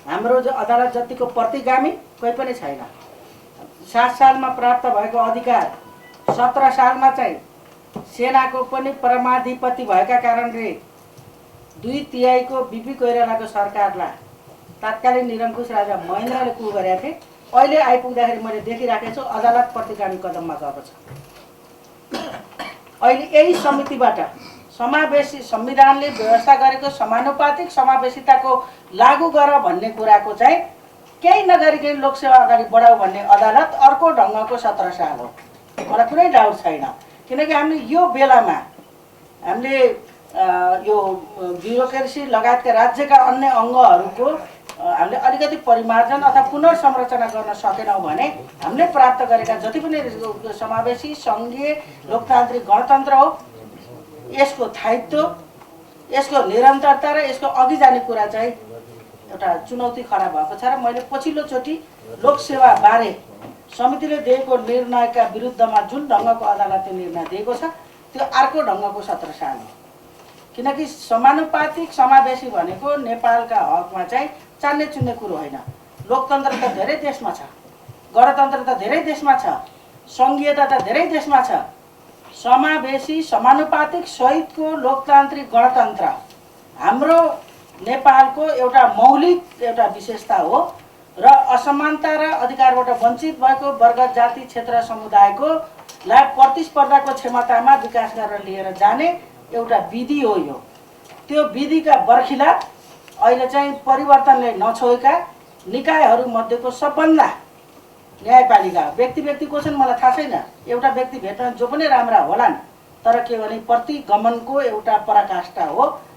हाम्रो अदालत जतिको प्रतिगामी कोही पनि छैन। 7 सालमा प्राप्त भएको अधिकार 17 सालमा चाहिँ सेनाको पनि परमाधिपति भएका कारणले 2/3 को बिपी कोइरालाको सरकारलाई तत्कालीन निरङ्कुश राजा महेन्द्रले कु गरेका थिए। अहिले आइपुग्दाखेरि मैले देखिराखेको छु अदालत प्रतिगामी कदममा गएको छ। अहिले यही समितिबाट समावेशी संविधानले व्यवस्था गरेको समानुपातिक समावेशिताको लागू गर भन्ने कुराको चाहिँ केही नगरिकन लोकसेवा अगाडि बढाऊ भन्ने अदालत अर्को ढङ्गको 17 साल हो। मलाई कुनै डाउट छैन, किनकि हामीले यो बेलामा हामीले यो ब्युरोक्रेसी लगायतका राज्यका अन्य अङ्गहरूको हामीले अलिकति परिमार्जन अथवा पुनर्संरचना गर्न सकेनौँ भने हामीले प्राप्त गरेका जति पनि समावेशी सङ्घीय लोकतान्त्रिक गणतन्त्र हो, यसको स्थायित्व, यसको निरन्तरता र यसको अघि जाने कुरा चाहिँ एउटा चुनौती खडा भएको छ। र मैले पछिल्लोचोटि लोकसेवा बारे समितिले दिएको निर्णयका विरुद्धमा जुन ढङ्गको अदालतले निर्णय दिएको छ त्यो अर्को ढङ्गको 17 साल हो। किनकि समानुपातिक समावेशी भनेको नेपालका हकमा चाहिँ चान्ने चुन्ने कुरो होइन। लोकतन्त्र त धेरै देशमा छ, गणतन्त्र त धेरै देशमा छ, सङ्घीयता त धेरै देशमा छ। समावेशी समानुपातिक सहितको लोकतान्त्रिक गणतन्त्र हाम्रो नेपालको एउटा मौलिक एउटा विशेषता हो र असमानता र अधिकारबाट वञ्चित भएको वर्ग जाति क्षेत्र समुदायको लाई प्रतिस्पर्धाको क्षमतामा विकास गरेर लिएर जाने एउटा विधि हो। यो त्यो विधिका बर्खिलाफ अहिले चाहिँ परिवर्तनले नछोएका निकायहरू मध्येको सबभन्दा न्यायपालिका व्यक्ति को छन् मलाई थाहा छैन, एउटा व्यक्ति भेट्न जो पनि राम्रा होलान्, तर के भने प्रतिगमनको एउटा पराकाष्ठा हो